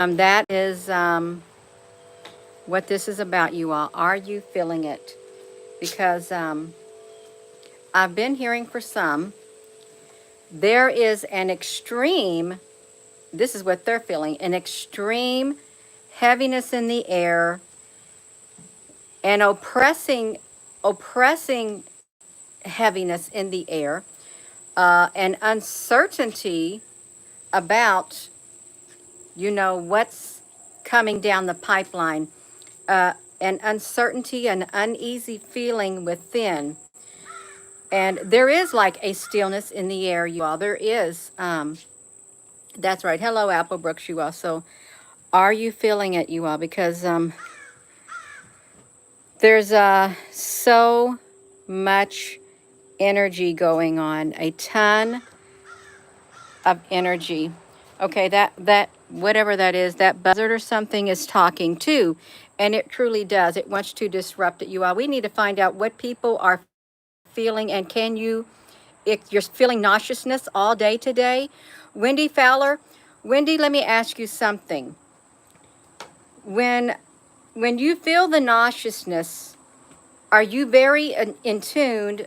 That is what this is about, you all. Are you feeling it? Because I've been hearing for some, there is an extreme, this is what they're feeling, an extreme heaviness in the air and oppressing heaviness in the air, and uncertainty about, what's coming down the pipeline, an uncertainty, an uneasy feeling within. And there is like a stillness in the air, you all. There is. That's right. Hello, Apple Brooks, you all. So are you feeling it, you all? Because there's so much energy going on, a ton of energy. Okay, that whatever that is, that buzzard or something is talking too, and it truly does. It wants to disrupt it, you all. We need to find out what people are feeling, and can you, if you're feeling nauseousness all day today. Wendy Fowler, Wendy, let me ask you something. When you feel the nauseousness, are you very attuned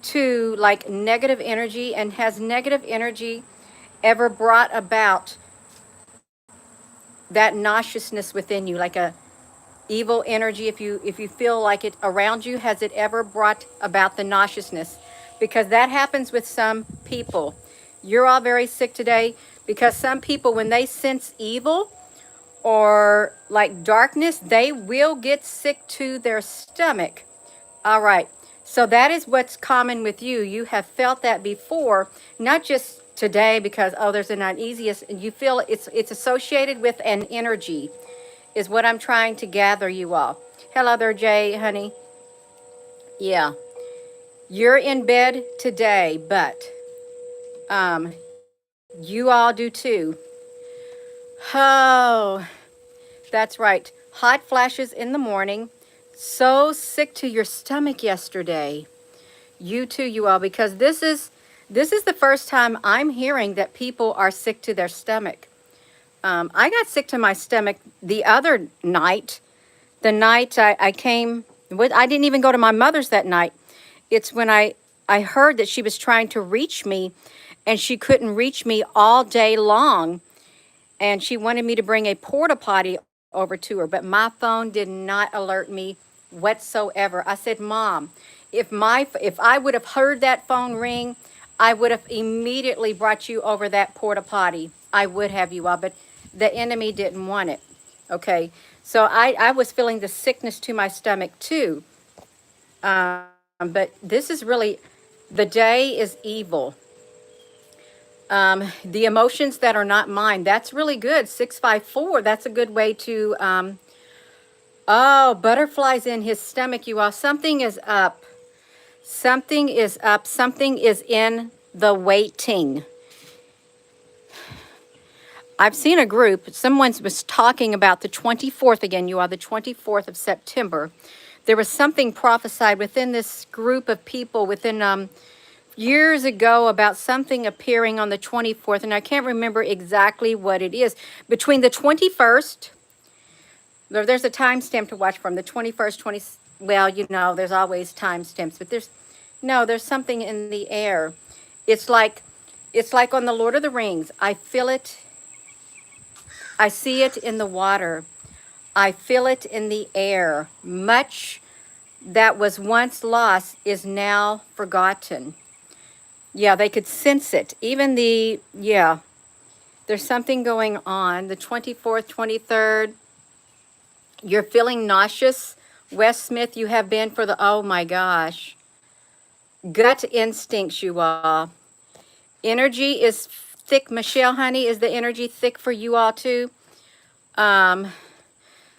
to like negative energy, and has negative energy ever brought about that nauseousness within you, like a evil energy? If you feel like it around you, has it ever brought about the nauseousness? Because that happens with some people. You're all very sick today because some people, when they sense evil or like darkness, they will get sick to their stomach. All right. So that is what's common with you. You have felt that before, not just today because, oh, there's an uneasiness. You feel it's associated with an energy, is what I'm trying to gather, you all. Hello there, Jay, honey. Yeah. You're in bed today, but you all do too. Oh, that's right. Hot flashes in the morning. So sick to your stomach yesterday. You too, you all, because this is the first time I'm hearing that people are sick to their stomach. I got sick to my stomach the other night. The night I came, I didn't even go to my mother's that night. It's when I heard that she was trying to reach me, and she couldn't reach me all day long. And she wanted me to bring a porta potty over to her, but my phone did not alert me whatsoever. I said, Mom, if I would have heard that phone ring, I would have immediately brought you over that porta potty. I would have, you all, but the enemy didn't want it. Okay, so I was feeling the sickness to my stomach too. But this is really, the day is evil. The emotions that are not mine, that's really good. 654, that's a good way to, oh, butterflies in his stomach, you all. Something is up. Something is up. Something is in the waiting. I've seen a group, someone was talking about the 24th again, you all, the 24th of September. There was something prophesied within this group of people within years ago about something appearing on the 24th, and I can't remember exactly what it is. Between the 21st, there's a timestamp to watch from, the 21st, well, there's always timestamps, but there's something in the air. It's like on the Lord of the Rings. I feel it. I see it in the water. I feel it in the air. Much that was once lost is now forgotten. Yeah, they could sense it. Even there's something going on. The 24th, 23rd, you're feeling nauseous. Wes Smith, you have been for oh my gosh. Gut instincts, you all. Energy is thick. Michelle, honey, is the energy thick for you all too?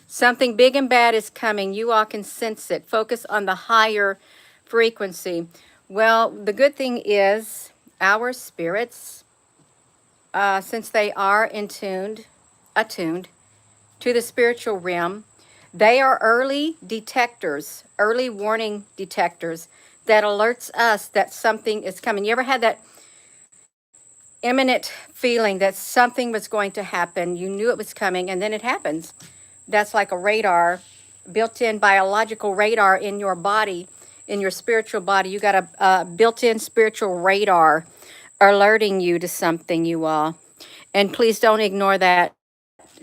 Something big and bad is coming. You all can sense it. Focus on the higher frequency. Well, the good thing is our spirits, since they are attuned to the spiritual realm, they are early detectors, early warning detectors that alerts us that something is coming. You ever had that imminent feeling that something was going to happen. You knew it was coming, and then it happens. That's like a radar, built-in biological radar in your body, in your spiritual body. You got a built-in spiritual radar alerting you to something, you all. And please don't ignore that.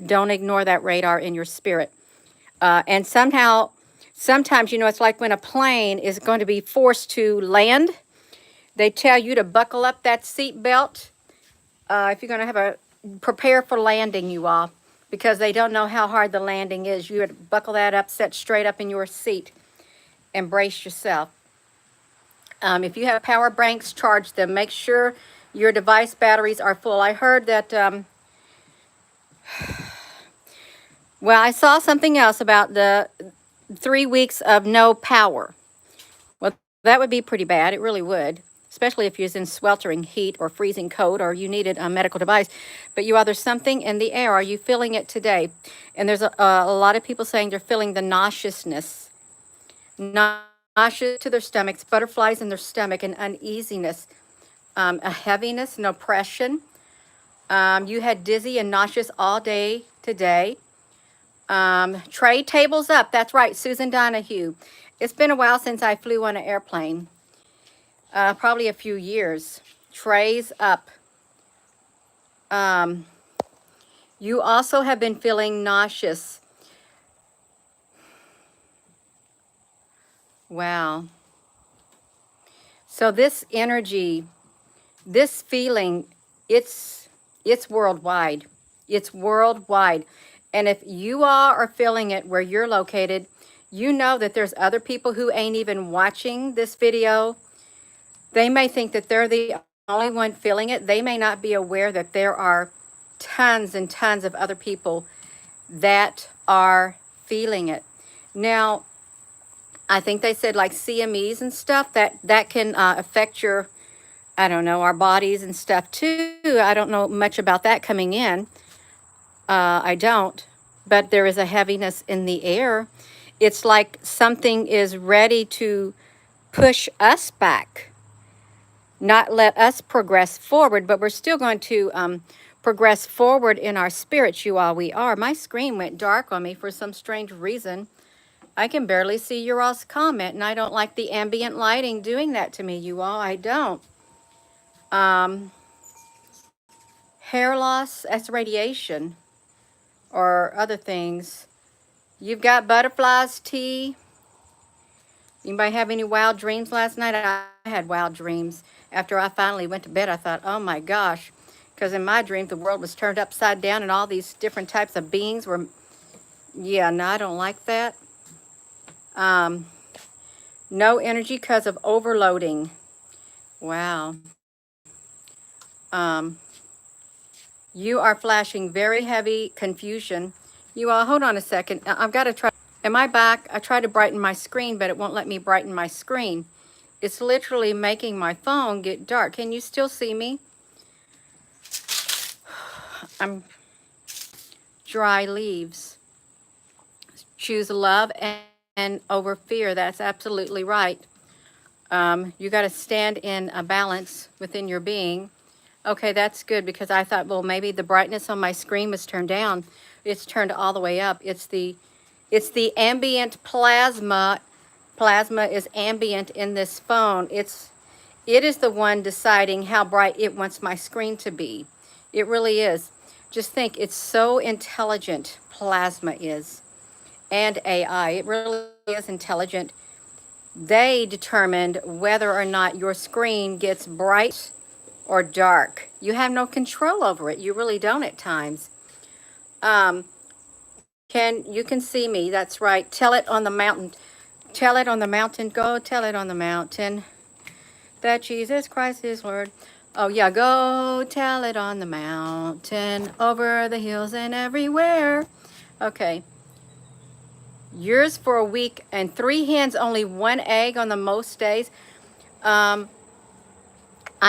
Don't ignore that radar in your spirit. And sometimes, you know, it's like when a plane is going to be forced to land, they tell you to buckle up that seat belt. If you're going to have prepare for landing, you all, because they don't know how hard the landing is. You would buckle that up, sit straight up in your seat, and brace yourself. If you have power banks, charge them. Make sure your device batteries are full. I heard that, well, I saw something else about the 3 weeks of no power. Well, that would be pretty bad. It really would, especially if you're in sweltering heat or freezing cold or you needed a medical device. But you are, there's something in the air. Are you feeling it today? And there's a lot of people saying they're feeling the nauseousness, nauseous to their stomachs, butterflies in their stomach, and uneasiness, a heaviness, an oppression. You had dizzy and nauseous all day today. Tray tables up. That's right, Susan Donahue. It's been a while since I flew on an airplane. Probably a few years. Trays up. You also have been feeling nauseous. Wow. So this energy, this feeling, it's worldwide. It's worldwide. And if you all are feeling it where you're located, you know that there's other people who ain't even watching this video. They may think that they're the only one feeling it. They may not be aware that there are tons and tons of other people that are feeling it. Now, I think they said like CMEs and stuff that can affect your, I don't know, our bodies and stuff too. I don't know much about that coming in. I don't, but there is a heaviness in the air. It's like something is ready to push us back, not let us progress forward, but we're still going to progress forward in our spirits, you all. We are. My screen went dark on me for some strange reason. I can barely see your all's comment, and I don't like the ambient lighting doing that to me, you all. I don't. Hair loss, that's radiation or other things. You've got butterflies, T. Anybody have any wild dreams last night? I had wild dreams. After I finally went to bed, I thought, oh my gosh, because in my dreams, the world was turned upside down and all these different types of beings were, yeah, no, I don't like that. No energy because of overloading. Wow. You are flashing very heavy confusion. You all, hold on a second. I've got to try. Am I back? I tried to brighten my screen, but it won't let me brighten my screen. It's literally making my phone get dark. Can you still see me? I'm dry leaves. Choose love and over fear. That's absolutely right. You got to stand in a balance within your being. Okay, that's good, because I thought, well, maybe the brightness on my screen was turned down. It's turned all the way up. It's the ambient plasma. Plasma is ambient in this phone. It is the one deciding how bright it wants my screen to be. It really is. Just think, it's so intelligent, plasma is, and AI. It really is intelligent. They determined whether or not your screen gets bright or dark. You have no control over it. You really don't at times. You can see me. That's right. Tell it on the mountain. Tell it on the mountain. Go tell it on the mountain that Jesus Christ is Lord. Oh yeah, go tell it on the mountain, over the hills and everywhere. Okay. Yours for a week, and 3 hens, only 1 egg on the most days. I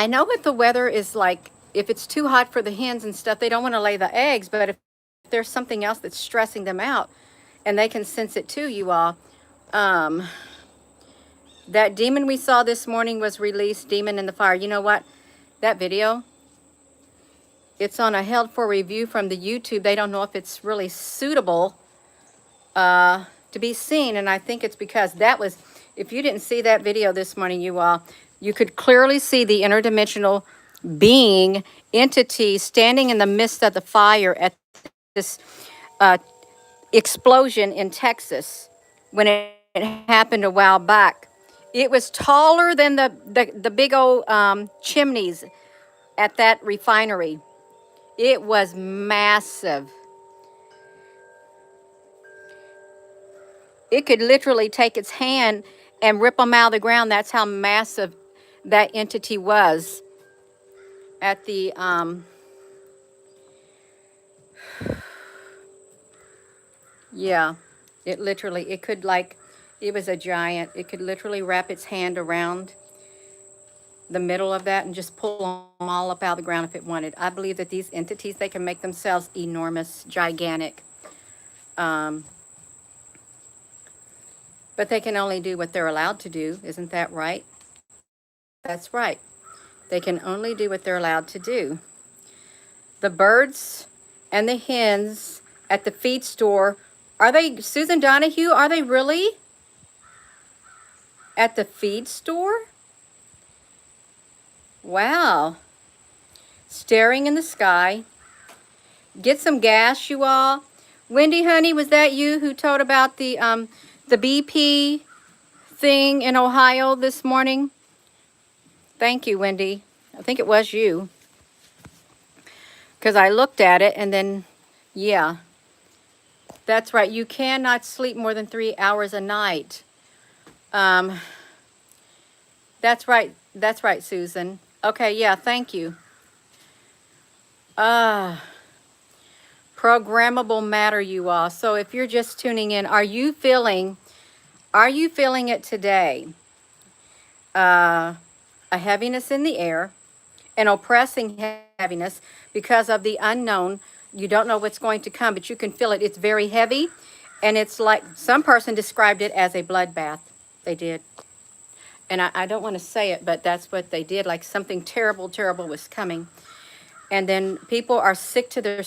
know what the weather is like. If it's too hot for the hens and stuff, they don't want to lay the eggs. But if there's something else that's stressing them out, and they can sense it too, you all. That demon we saw this morning was released, demon in the fire. You know what? That video, It's on a held for review from the YouTube. They don't know if it's really suitable to be seen. And I think it's because that was, if you didn't see that video this morning, you could clearly see the interdimensional being, entity standing in the midst of the fire at this uh, explosion in Texas when it happened a while back. It was taller than the big old chimneys at that refinery. It was massive. It could literally take its hand and rip them out of the ground. That's how massive that entity was at the yeah, it could, like, it was a giant. It could literally wrap its hand around the middle of that and just pull them all up out of the ground if it wanted. I believe that these entities, they can make themselves enormous, gigantic. Um, but they can only do what they're allowed to do. Isn't that right? That's right. They can only do what they're allowed to do. The birds and the hens at the feed store, are they, Susan Donahue, are they really at the feed store? Wow. Staring in the sky. Get some gas, you all. Wendy, honey, was that you who told about the BP thing in Ohio this morning? Thank you, Wendy. I think it was you. Because I looked at it and then, yeah. That's right. You cannot sleep more than 3 hours a night. That's right. That's right, Susan. Okay, yeah, thank you. Programmable matter, you all. So if you're just tuning in, are you feeling it today? A heaviness in the air, an oppressing heaviness because of the unknown. You don't know what's going to come, but you can feel it. It's very heavy, and it's like, some person described it as a bloodbath. They did. And I don't want to say it, but that's what they did. Like something terrible, terrible was coming. And then people are sick to their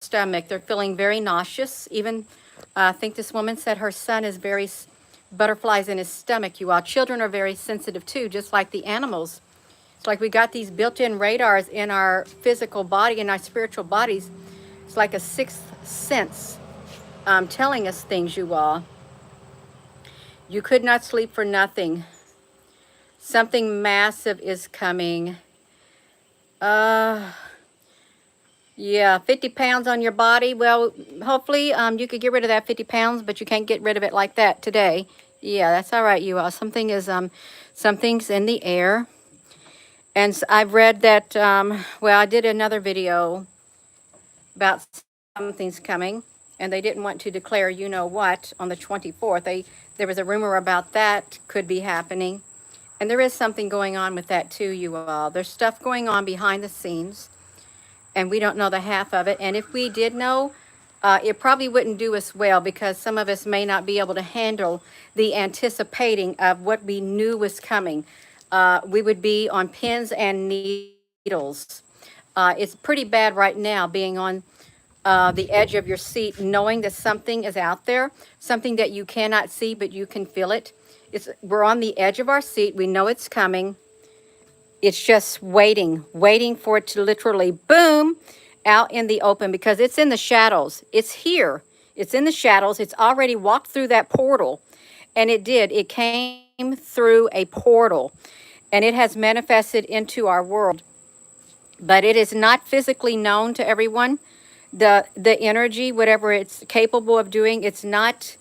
stomach. They're feeling very nauseous. Even, I think this woman said her son is very butterflies in his stomach, you all. Children are very sensitive too, just like the animals. It's like we got these built-in radars in our physical body, in our spiritual bodies. It's like a sixth sense telling us things, you all. You could not sleep for nothing. Something massive is coming. Yeah, 50 pounds on your body. Well, hopefully you could get rid of that 50 pounds, but you can't get rid of it like that today. Yeah, that's all right, you all. Something's in the air. And I've read that, well, I did another video about something's coming, and they didn't want to declare you know what on the 24th. There was a rumor about that could be happening. And there is something going on with that too, you all. There's stuff going on behind the scenes, and we don't know the half of it. And if we did know, it probably wouldn't do us well, because some of us may not be able to handle the anticipating of what we knew was coming. We would be on pins and needles. It's pretty bad right now being on the edge of your seat, knowing that something is out there, something that you cannot see, but you can feel it. We're on the edge of our seat. We know it's coming. It's just waiting for it to literally boom out in the open, because it's in the shadows. It's here. It's in the shadows. It's already walked through that portal. And it did. It came through a portal, and it has manifested into our world. But it is not physically known to everyone. The energy, whatever it's capable of doing, it's not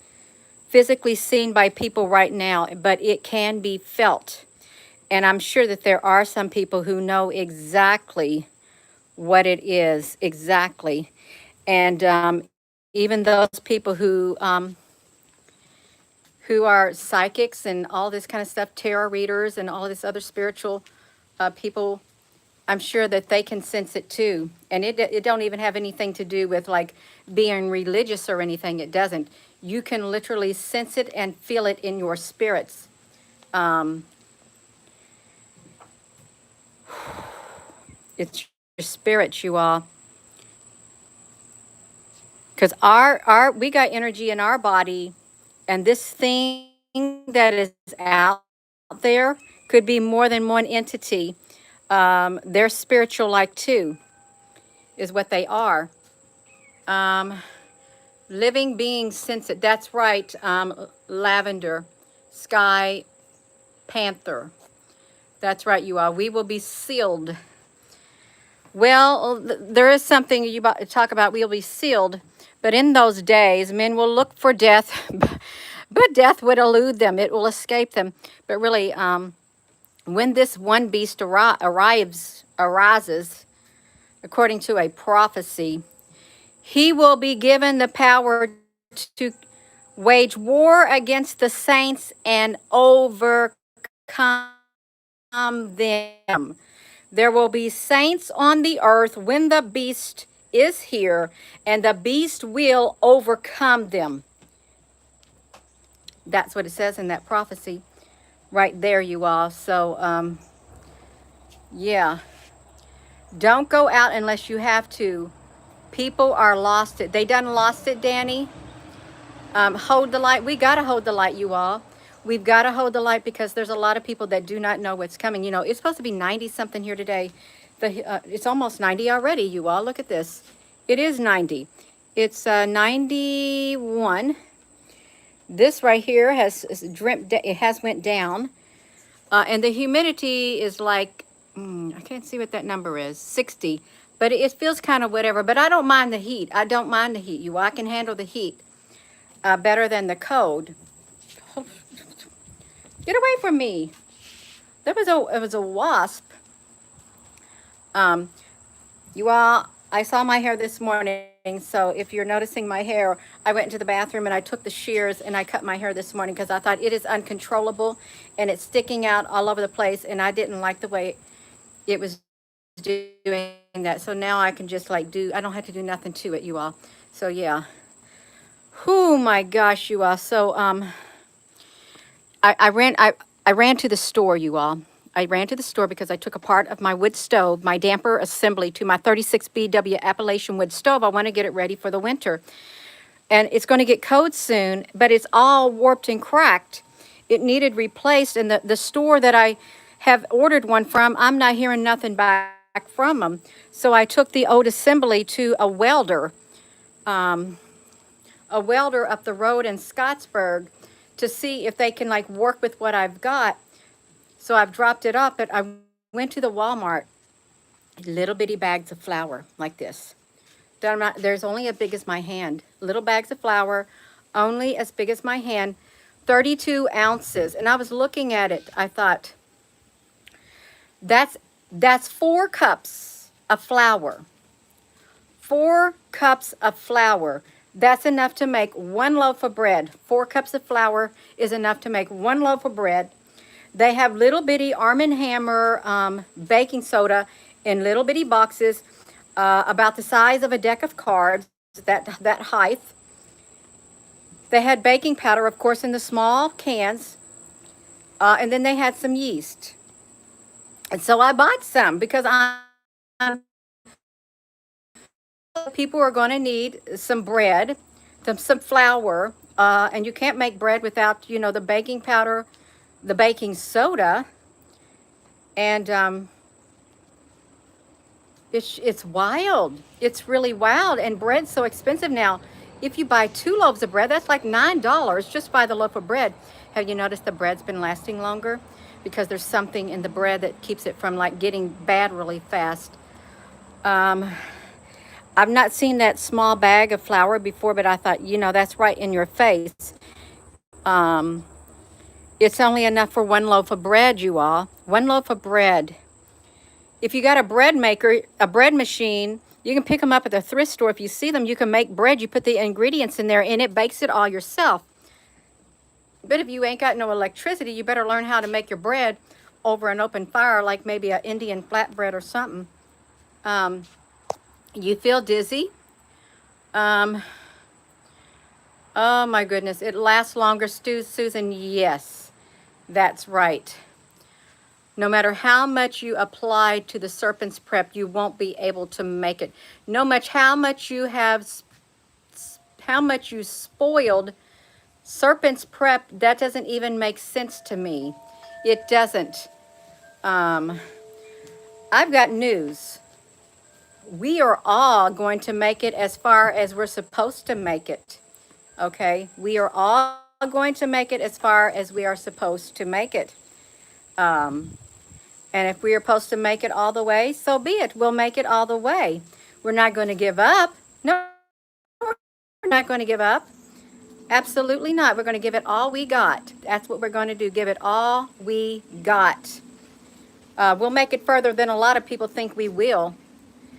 physically seen by people right now, but it can be felt. And I'm sure that there are some people who know exactly what it is, exactly. And even those people who are psychics and all this kind of stuff, tarot readers and all this other spiritual people, I'm sure that they can sense it too. And it don't even have anything to do with like being religious or anything. It doesn't. You can literally sense it and feel it in your spirits. It's spirits, you all. Because our we got energy in our body, and this thing that is out there could be more than one entity. They're spiritual like too, is what they are. Um, living beings sense it. That's right. Lavender, sky, panther. That's right, you all. We will be sealed. Well, there is something you talk about. We'll be sealed. But in those days, men will look for death, but death would elude them. It will escape them. But really, when this one beast arises, according to a prophecy, he will be given the power to wage war against the saints and overcome them. There will be saints on the earth when the beast is here, and the beast will overcome them. That's what it says in that prophecy right there, you all. So, yeah. Don't go out unless you have to. People are lost it. They done lost it, Danny. Hold the light. We got to hold the light, you all. We've got to hold the light because there's a lot of people that do not know what's coming. You know, it's supposed to be 90 something here today. It's almost 90 already, you all. Look at this. It is 90. It's 91. This right here it has went down. And the humidity is like, I can't see what that number is, 60. But it feels kind of whatever. But I don't mind the heat. I don't mind the heat, you all. I can handle the heat better than the cold. Get away from me. It was a wasp. You all, I saw my hair this morning, so if you're noticing my hair, I went into the bathroom and I took the shears and I cut my hair this morning because I thought it is uncontrollable and it's sticking out all over the place, and I didn't like the way it was doing that. So now I can just like I don't have to do nothing to it, you all. So yeah. Oh my gosh, you all. So I ran to the store, you all. I ran to the store because I took a part of my wood stove, my damper assembly, to my 36 BW Appalachian wood stove. I want to get it ready for the winter. And it's going to get cold soon, but it's all warped and cracked. It needed replaced, and the store that I have ordered one from, I'm not hearing nothing back from them. So I took the old assembly to a welder up the road in Scottsburg to see if they can like work with what I've got. So I've dropped it off, but I went to the Walmart, little bitty bags of flour like this. There's only as big as my hand. Little bags of flour, only as big as my hand, 32 ounces. And I was looking at it. I thought, that's 4 cups of flour. 4 cups of flour. That's enough to make 1 loaf of bread. 4 cups of flour is enough to make 1 loaf of bread. They have little bitty Arm & Hammer baking soda in little bitty boxes about the size of a deck of cards, that height. They had baking powder, of course, in the small cans. And then they had some yeast. And so I bought some because people are going to need some bread, some flour, and you can't make bread without, you know, the baking powder, the baking soda, and it's wild. It's really wild, and bread's so expensive now. If you buy 2 loaves of bread, that's like $9 just buy the loaf of bread. Have you noticed the bread's been lasting longer? Because there's something in the bread that keeps it from like getting bad really fast. I've not seen that small bag of flour before, but I thought, you know, that's right in your face. It's only enough for 1 loaf of bread, you all. 1 loaf of bread. If you got a bread maker, a bread machine, you can pick them up at the thrift store. If you see them, you can make bread. You put the ingredients in there and it bakes it all yourself. But if you ain't got no electricity, you better learn how to make your bread over an open fire, like maybe an Indian flatbread or something. You feel dizzy. Oh my goodness, it lasts longer, Susan. Yes, that's right. No matter how much you apply to the serpent's prep, you won't be able to make it. No much how much you have, how much you spoiled serpent's prep, that doesn't even make sense to me. It doesn't. Um, I've got news. We are all going to make it as far as we're supposed to make it. Okay? We are all going to make it as far as we are supposed to make it. Um, and if we are supposed to make it all the way, so be it. We'll make it all the way. We're not going to give up. No, we're not going to give up. Absolutely not. We're going to give it all we got. That's what we're going to do. Give it all we got. We'll make it further than a lot of people think we will.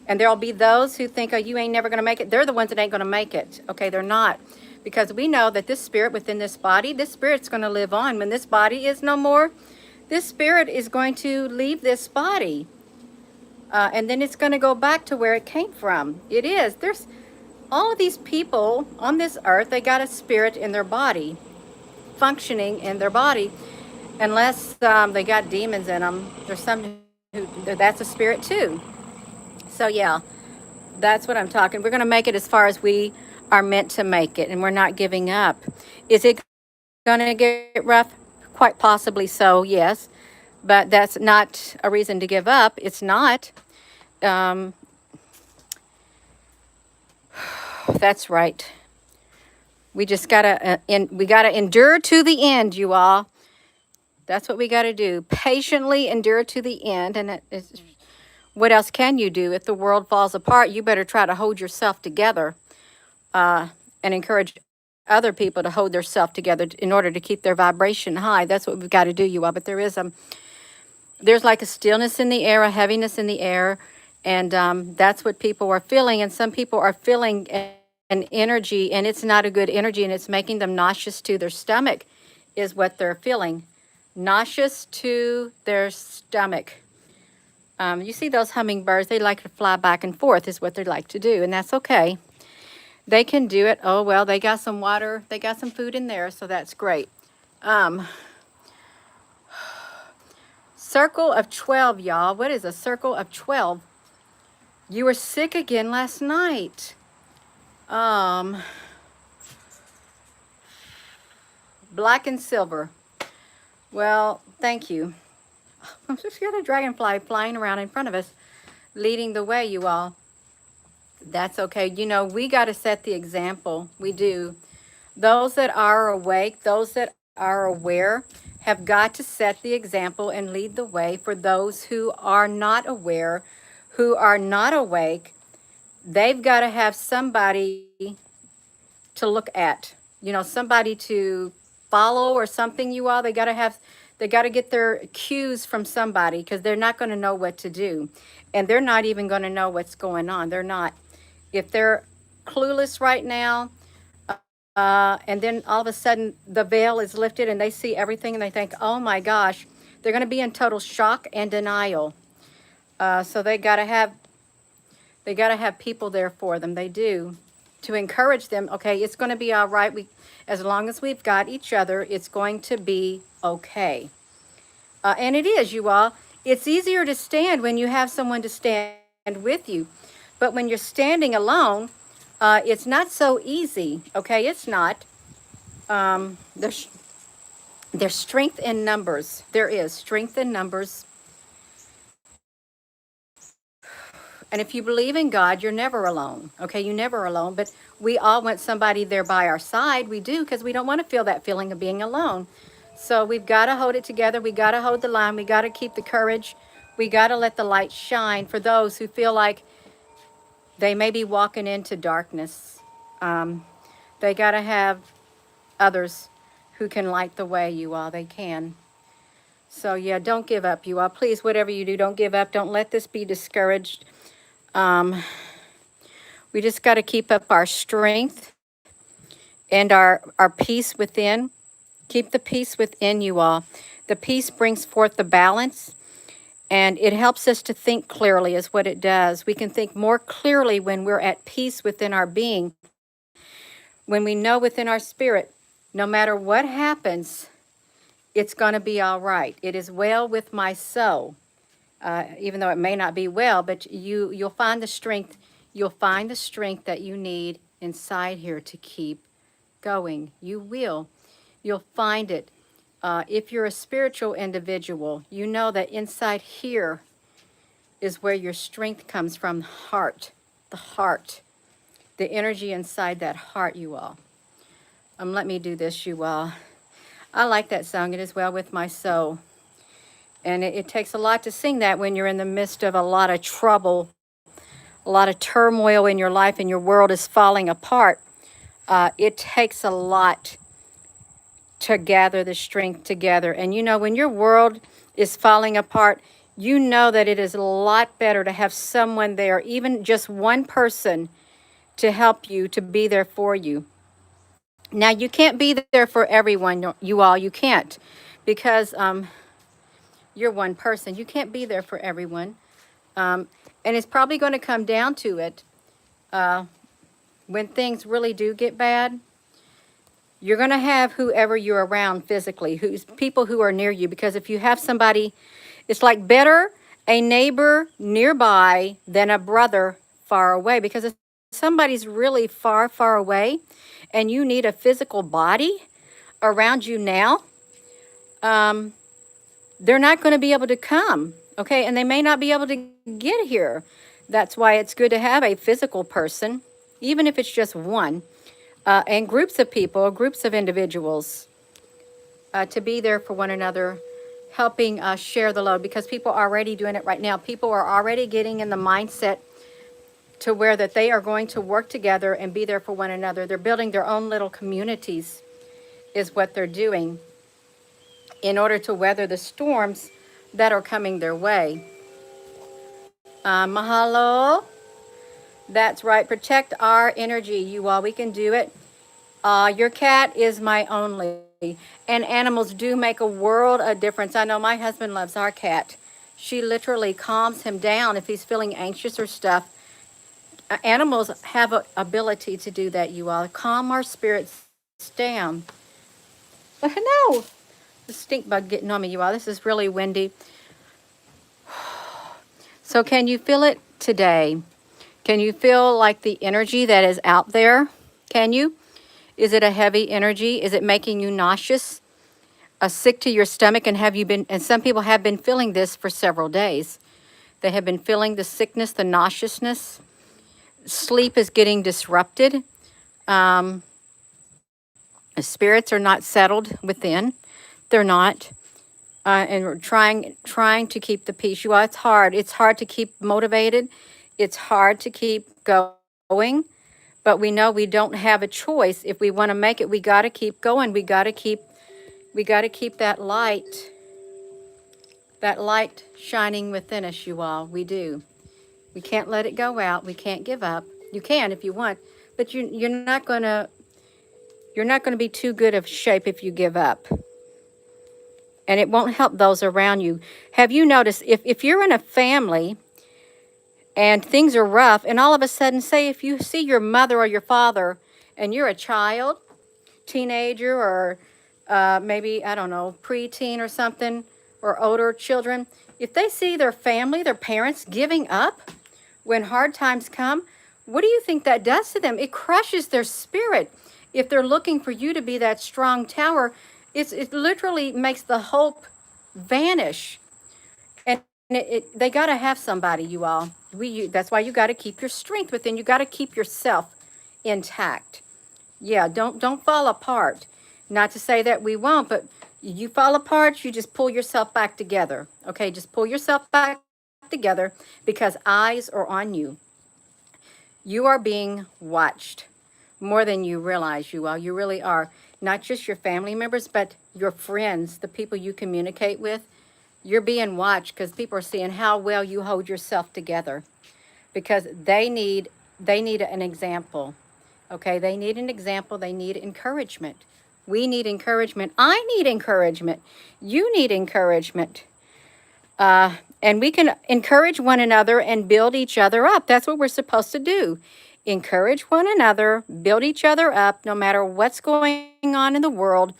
And there'll be those who think, oh, you ain't never going to make it. They're the ones that ain't going to make it. Okay, they're not. Because we know that this spirit within this body, this spirit's going to live on. When this body is no more, this spirit is going to leave this body. And then it's going to go back to where it came from. It is. There's all of these people on this earth, they got a spirit in their body, functioning in their body. Unless they got demons in them. There's some who, that's a spirit too. So yeah, that's what I'm talking. We're going to make it as far as we are meant to make it, and we're not giving up. Is it going to get rough? Quite possibly so, yes. But that's not a reason to give up. It's not. That's right. We just gotta we gotta endure to the end, you all. That's what we gotta do. Patiently endure to the end. And that is, what else can you do? If the world falls apart, you better try to hold yourself together, and encourage other people to hold themselves together in order to keep their vibration high. That's what we've got to do, you all. But there's like a stillness in the air, a heaviness in the air, and that's what people are feeling. And some people are feeling an energy, and it's not a good energy, and it's making them nauseous to their stomach, is what they're feeling. Nauseous to their stomach. You see those hummingbirds, they like to fly back and forth, is what they like to do, and that's okay. They can do it. Oh, well, they got some water, they got some food in there, so that's great. Circle of 12, y'all. What is a circle of 12? You were sick again last night. Black and silver. Well, thank you. I'm just got a dragonfly flying around in front of us, leading the way, you all. That's okay. You know, we got to set the example. We do. Those that are awake, those that are aware, have got to set the example and lead the way for those who are not aware, who are not awake. They've got to have somebody to look at, you know, somebody to follow or something, you all. They got to get their cues from somebody, because they're not going to know what to do. And they're not even going to know what's going on. They're not. If they're clueless right now, and then all of a sudden the veil is lifted and they see everything and they think, oh my gosh, they're going to be in total shock and denial. So they got to have people there for them. They do, to encourage them. Okay, it's going to be all right. As long as we've got each other, it's going to be okay. And it is, you all. It's easier to stand when you have someone to stand with you. But when you're standing alone, it's not so easy. Okay, it's not. There's strength in numbers. There is strength in numbers. And if you believe in God, you're never alone. Okay, you're never alone. But we all want somebody there by our side. We do, because we don't want to feel that feeling of being alone. So we've got to hold it together. We got to hold the line. We got to keep the courage. We got to let the light shine for those who feel like they may be walking into darkness. They got to have others who can light the way, you all. They can. So yeah, don't give up, you all. Please, whatever you do, don't give up. Don't let this be discouraged. We just got to keep up our strength and our peace within. Keep the peace within, you all. The peace brings forth the balance, and it helps us to think clearly, is what it does. We can think more clearly when we're at peace within our being. When we know within our spirit, no matter what happens, It's going to be all right. It is well with my soul. Even though it may not be well, but you'll find the strength. You'll find the strength that you need inside here to keep going. You will. You'll find it. If you're a spiritual individual, you know that inside here is where your strength comes from. The heart, the energy inside that heart, you all. Let me do this, you all. I like that song. It is well with my soul. And it takes a lot to sing that when you're in the midst of a lot of trouble, a lot of turmoil in your life and your world is falling apart. It takes a lot to gather the strength together. And you know, when your world is falling apart, you know that it is a lot better to have someone there, even just one person, to help you, to be there for you. Now, you can't be there for everyone, you all. You can't, because you're one person. You can't be there for everyone. And it's probably going to come down to it when things really do get bad. You're going to have whoever you're around physically, who's people who are near you. Because if you have somebody, it's like better a neighbor nearby than a brother far away. Because if somebody's really far, far away and you need a physical body around you now, they're not going to be able to come, okay? And they may not be able to get here. That's why it's good to have a physical person, even if it's just one, and groups of people, groups of individuals, to be there for one another, helping share the load, because people are already doing it right now. People are already getting in the mindset to where that they are going to work together and be there for one another. They're building their own little communities, is what they're doing, in order to weather the storms that are coming their way. Mahalo. That's right. Protect our energy, you all. We can do it. Your cat is my only. And animals do make a world of difference. I know my husband loves our cat. She literally calms him down if he's feeling anxious or stuff. Animals have an ability to do that, you all. Calm our spirits down. No, the stink bug getting on me, you all. This is really windy. So can you feel it today? Can you feel like the energy that is out there? Can you? Is it a heavy energy? Is it making you nauseous? Sick to your stomach? And have you been, and some people have been feeling this for several days. They have been feeling the sickness, the nauseousness. Sleep is getting disrupted. Spirits are not settled within. They're not. And we're trying to keep the peace. You all, it's hard. It's hard to keep motivated. It's hard to keep going. But we know we don't have a choice. If we want to make it, we got to keep going. We got to keep that light shining within us, you all. We do. We can't let it go out. We can't give up. You can if you want, but you're not going to be too good of shape if you give up. And it won't help those around you. Have you noticed, if you're in a family and things are rough, and all of a sudden, say if you see your mother or your father and you're a child, teenager, or maybe, I don't know, preteen or something, or older children, if they see their family, their parents giving up when hard times come, what do you think that does to them? It crushes their spirit. If they're looking for you to be that strong tower, it literally makes the hope vanish. And they got to have somebody, you all. That's why you got to keep your strength within. You got to keep yourself intact. Yeah, don't fall apart. Not to say that we won't, but you fall apart, you just pull yourself back together. Okay, just pull yourself back together, because eyes are on you. You are being watched more than you realize, you all. You really are. Not just your family members, but your friends, the people you communicate with. You're being watched because people are seeing how well you hold yourself together, because they need an example. Okay, they need an example. They need encouragement. We need encouragement. I need encouragement. You need encouragement. And we can encourage one another and build each other up. That's what we're supposed to do. Encourage one another, build each other up, no matter what's going on in the world.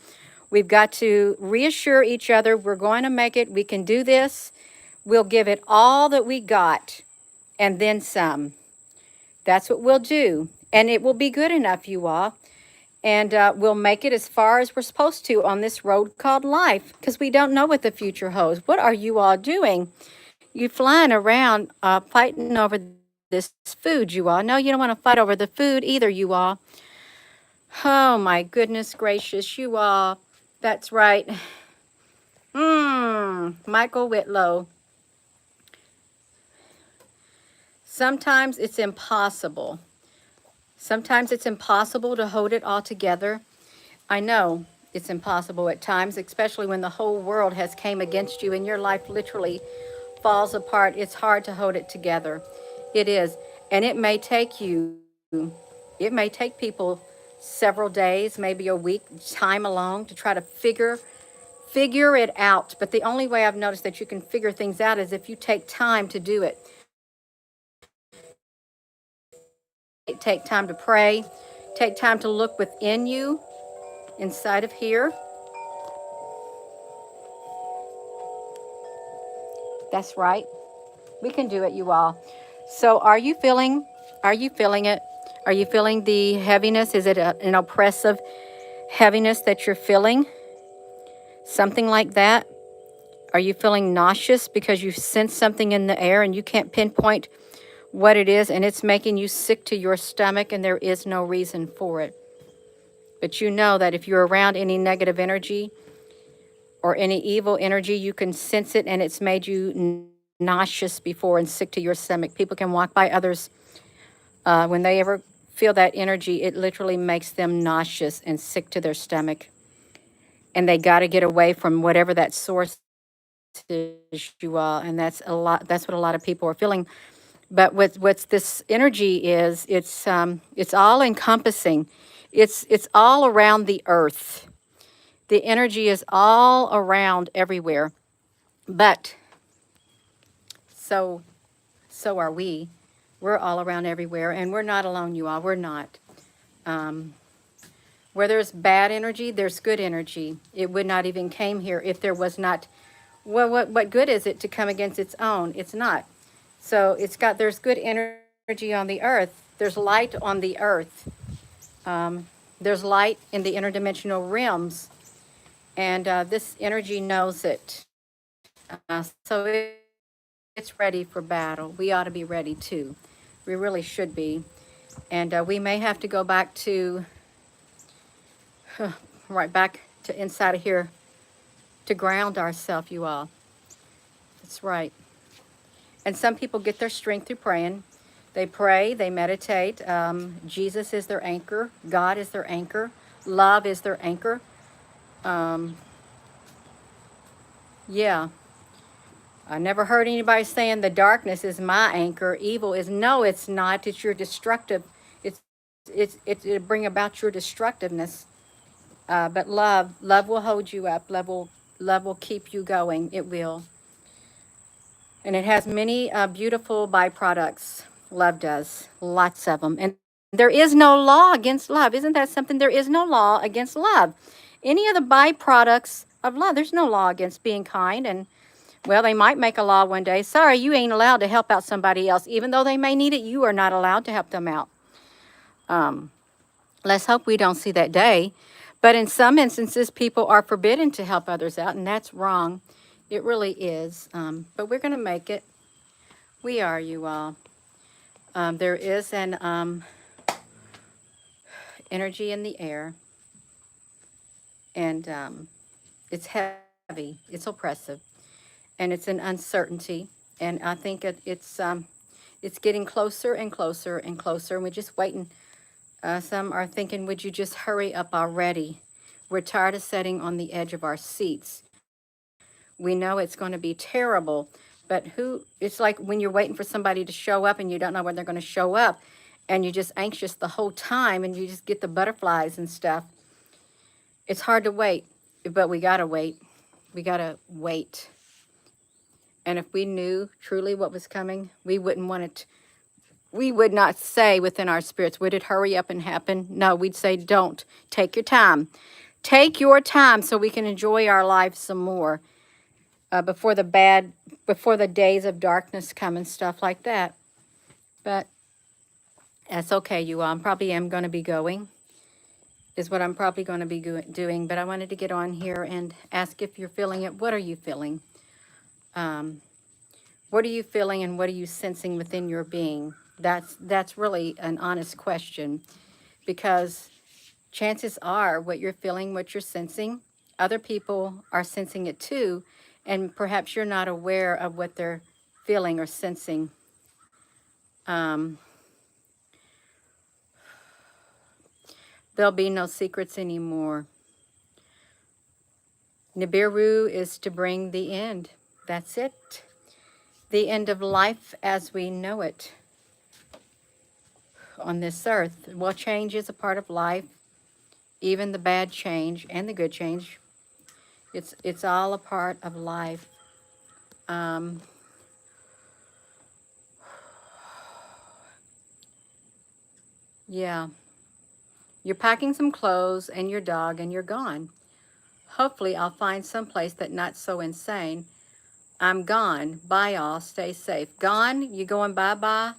We've got to reassure each other we're going to make it. We can do this. We'll give it all that we got and then some. That's what we'll do. And it will be good enough, you all. And we'll make it as far as we're supposed to on this road called life, because we don't know what the future holds. What are you all doing? You flying around fighting over this food, you all. No, you don't want to fight over the food either, you all. Oh, my goodness gracious, you all. That's right. Michael Whitlow. Sometimes it's impossible. Sometimes it's impossible to hold it all together. I know it's impossible at times, especially when the whole world has came against you and your life literally falls apart. It's hard to hold it together. It is. And it may take people several days, maybe a week, time alone to try to figure it out. But the only way I've noticed that you can figure things out is if you take time to do it. Take time to pray. Take time to look within you, inside of here. That's right. We can do it, you all. So are you feeling it? Are you feeling the heaviness? Is it an oppressive heaviness that you're feeling? Something like that? Are you feeling nauseous because you sense something in the air and you can't pinpoint what it is, and it's making you sick to your stomach and there is no reason for it? But you know that if you're around any negative energy or any evil energy, you can sense it, and it's made you nauseous before and sick to your stomach. People can walk by others. When they ever feel that energy, it literally makes them nauseous and sick to their stomach. And they got to get away from whatever that source is, you all. And that's what a lot of people are feeling. But what's this energy is, it's all encompassing. It's all around the earth. The energy is all around everywhere. But so are we. We're all around everywhere, and we're not alone, you all. We're not. Where there's bad energy, there's good energy. It would not even came here if there was not. Well, what good is it to come against its own? It's not. So there's good energy on the earth. There's light on the earth. There's light in the interdimensional realms, and this energy knows it. So it's ready for battle. We ought to be ready too. We really should be. And we may have to go back to, right back to inside of here to ground ourselves, you all. That's right. And some people get their strength through praying. They pray, they meditate. Jesus is their anchor. God is their anchor. Love is their anchor. Yeah. I never heard anybody saying the darkness is my anchor. Evil is, no, it's not. It's your destructive. It'll bring about your destructiveness. But love will hold you up. Love will keep you going. It will. And it has many beautiful byproducts. Love does. Lots of them. And there is no law against love. Isn't that something? There is no law against love. Any of the byproducts of love, there's no law against being kind. And, well, they might make a law one day. Sorry, you ain't allowed to help out somebody else. Even though they may need it, you are not allowed to help them out. Let's hope we don't see that day. But in some instances, people are forbidden to help others out, and that's wrong. It really is. But we're going to make it. We are, you all. There is an energy in the air, and it's heavy. It's oppressive, and it's an uncertainty. And I think it's getting closer and closer and closer, and we're just waiting. Some are thinking, would you just hurry up already? We're tired of sitting on the edge of our seats. We know it's going to be terrible, but it's like when you're waiting for somebody to show up and you don't know when they're going to show up, and you're just anxious the whole time, and you just get the butterflies and stuff. It's hard to wait, but we got to wait. We got to wait. And if we knew truly what was coming, we wouldn't want it. We would not say within our spirits, would it hurry up and happen? No, we'd say, don't. Take your time. Take your time so we can enjoy our life some more before the days of darkness come and stuff like that. But that's okay, you all. I probably am going to be going, is what I'm probably going to be doing. But I wanted to get on here and ask if you're feeling it. What are you feeling? What are you feeling and what are you sensing within your being? That's really an honest question, because chances are what you're feeling, what you're sensing, other people are sensing it too, and perhaps you're not aware of what they're feeling or sensing. There'll be no secrets anymore. Nibiru is to bring the end. That's it. The end of life as we know it on this earth. Well, change is a part of life, even the bad change and the good change. It's all a part of life. Yeah. You're packing some clothes and your dog and you're gone. Hopefully I'll find someplace that's not so insane. I'm gone. Bye, all. Stay safe. Gone? You going bye-bye?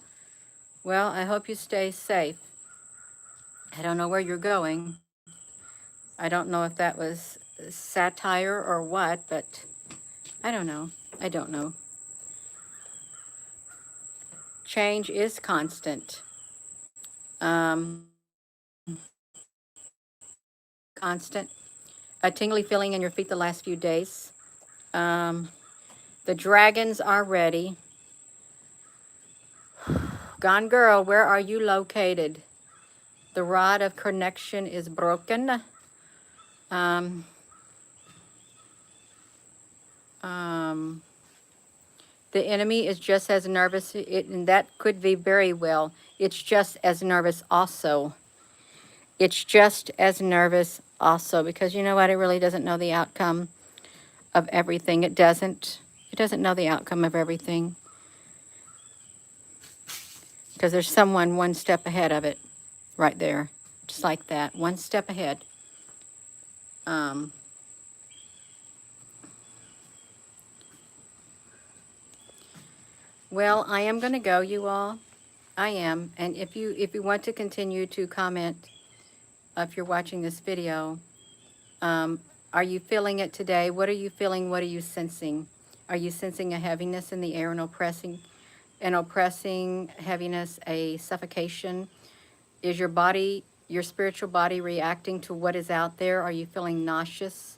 Well, I hope you stay safe. I don't know where you're going. I don't know if that was satire or what, but I don't know. I don't know. Change is constant. Constant. A tingly feeling in your feet the last few days. The dragons are ready. Gone girl, where are you located? The rod of connection is broken. Um, um, the enemy is just as nervous, and that could be very well. It's just as nervous also. It's just as nervous also, because you know what? It really doesn't know the outcome of everything. It doesn't. It doesn't know the outcome of everything, because there's someone one step ahead of it right there, just like that, one step ahead. Well, I am going to go, you all. I am. And if you want to continue to comment, if you're watching this video, are you feeling it today? What are you feeling? What are you sensing? Are you sensing a heaviness in the air, an oppressing heaviness, a suffocation? Is your body, your spiritual body, reacting to what is out there? Are you feeling nauseous,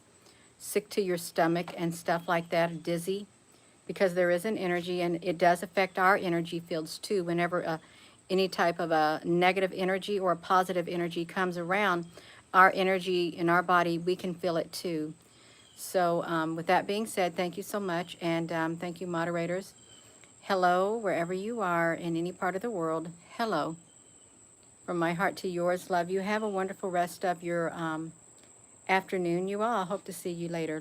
sick to your stomach and stuff like that, dizzy? Because there is an energy, and it does affect our energy fields too. Whenever any type of a negative energy or a positive energy comes around, our energy in our body, we can feel it too. So with that being said, thank you so much, and thank you, moderators. Hello, wherever you are in any part of the world. Hello. From my heart to yours, love you. Have a wonderful rest of your afternoon, you all. Hope to see you later.